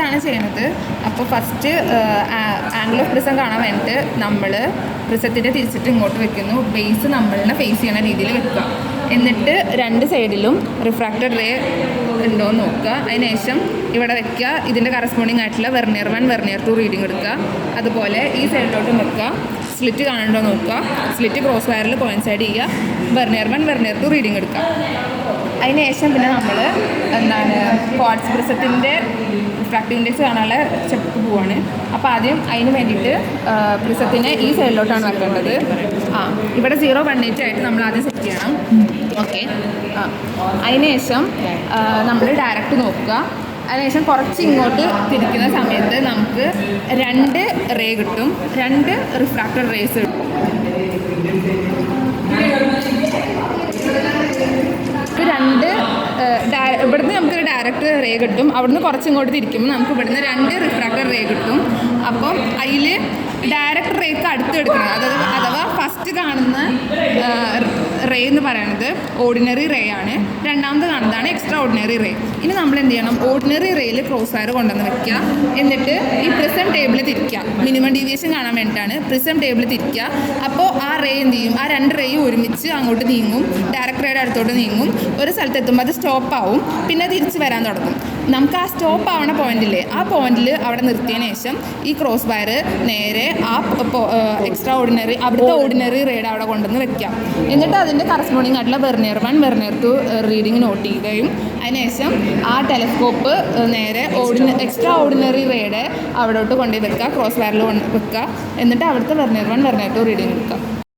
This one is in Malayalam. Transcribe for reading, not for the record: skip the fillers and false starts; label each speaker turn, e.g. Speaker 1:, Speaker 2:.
Speaker 1: ആണ് ചെയ്യുന്നത്. അപ്പോൾ ഫസ്റ്റ് ആംഗിൾ ഓഫ് പ്രിസം കാണാൻ വേണ്ടിയിട്ട് നമ്മൾ പ്രിസത്തിൻ്റെ തിരിച്ചിട്ട് ഇങ്ങോട്ട് വെക്കുന്നു. ബേസ് നമ്മളിനെ ഫേസ് ചെയ്യുന്ന രീതിയിൽ വെക്കുക. എന്നിട്ട് രണ്ട് സൈഡിലും റിഫ്രാക്റ്റഡ് റേ ഉണ്ടോ എന്ന് നോക്കുക. അതിനുശേഷം ഇവിടെ വെക്കുക. ഇതിൻ്റെ കറസ്പോണ്ടിങ് ആയിട്ടുള്ള വെർനിയർ 1 വെർനിയർ 2 റീഡിങ് എടുക്കുക. അതുപോലെ ഈ സൈഡിലോട്ടും വെക്കുക. സ്ലിറ്റ് കാണുന്നുണ്ടോ നോക്കുക. സ്ലിറ്റ് ക്രോസ് വയറിൽ കോയിൻസൈഡ് ചെയ്യുക. വെർനിയർ 1 വെർനിയർ 2 റീഡിങ് എടുക്കുക. അതിന് ശേഷം പിന്നെ നമ്മൾ ക്വാർട്സ് പ്രിസത്തിൻ്റെ റിഫ്രാക്റ്റീവ് ഇൻഡെക്സ് കാണാനുള്ള ചെക്ക് പോവാണ്. അപ്പോൾ ആദ്യം അതിന് വേണ്ടിയിട്ട് പ്രിസത്തിനെ ഈ സൈഡിലോട്ടാണ് വെക്കേണ്ടത്. ഇവിടെ 0.18 ആയിട്ട് നമ്മൾ ആദ്യം സെറ്റ് ചെയ്യണം. ഓക്കെ. അതിന് ശേഷം നമ്മൾ ഡയറക്റ്റ് നോക്കുക. അതിനുശേഷം കുറച്ച് ഇങ്ങോട്ട് തിരിക്കുന്ന സമയത്ത് നമുക്ക് 2 റേ കിട്ടും. 2 റിഫ്രാക്റ്റഡ് റേസ് കിട്ടും. ഇവിടുന്ന് നമുക്കൊരു ഡയറക്റ്റ് റേ കിട്ടും. അവിടുന്ന് കുറച്ച് ഇങ്ങോട്ട് തിരിക്കുമ്പോൾ നമുക്ക് ഇവിടുന്ന് 2 റിഫ്രാക്റ്റഡ് റേ കിട്ടും. അപ്പം അതിൽ ഡയറക്റ്റ് റേക്ക് അടുത്ത് എടുക്കുന്നത് അഥവാ ഫസ്റ്റ് കാണുന്ന റേ എന്ന് പറയുന്നത് ഓർഡിനറി റേ ആണ്. രണ്ടാമത് കാണുന്നതാണ് എക്സ്ട്രാ ഓർഡിനറി റേ. ഇനി നമ്മൾ എന്ത് ചെയ്യണം? ഓർഡിനറി റേയിൽ ക്രോസ് വയർ കൊണ്ടുവന്ന് വെക്കുക. എന്നിട്ട് ഈ പ്രിസം ടേബിൾ തിരിക്കുക. മിനിമം ഡീവിയേഷൻ കാണാൻ വേണ്ടിയിട്ടാണ് പ്രിസം ടേബിൾ തിരിക്കുക. അപ്പോൾ ആ റേ എന്ത് ചെയ്യും? ആ 2 റേയും ഒരുമിച്ച് അങ്ങോട്ട് നീങ്ങും. ഡയറക്റ്റ് റേയുടെ അടുത്തോട്ട് നീങ്ങും. ഒരു സ്ഥലത്തെത്തുമ്പോൾ അത് സ്റ്റോപ്പ് ആവും. പിന്നെ തിരിച്ച് വരാൻ തുടങ്ങും. നമുക്ക് ആ സ്റ്റോപ്പ് ആവണ പോയിന്റില്ലേ, ആ പോയിന്റിൽ അവിടെ നിർത്തിയതിന് ശേഷം ഈ ക്രോസ് വയർ നേരെ ആ എക്സ്ട്രാ ഓർഡിനറി അവിടുത്തെ ഓർഡിനറി റേഡ് അവിടെ കൊണ്ടുവന്ന് വെക്കാം. എന്നിട്ട് അതിൻ്റെ കറസ്പോണ്ടിങ് ആയിട്ടുള്ള വെർനിയർ 1 വെർനിയർ 2 റീഡിങ് നോട്ട് ചെയ്യുകയും അതിനുശേഷം ആ ടെലസ്കോപ്പ് നേരെ എക്സ്ട്രാ ഓർഡിനറി റേഡ് അവിടോട്ട് കൊണ്ടുപോയി വെക്കുക. ക്രോസ് വയറിൽ വെക്കുക. എന്നിട്ട് അവിടുത്തെ വെർനിയർ 1 വെർനിയർ 2 റീഡിങ് എടുക്കുക.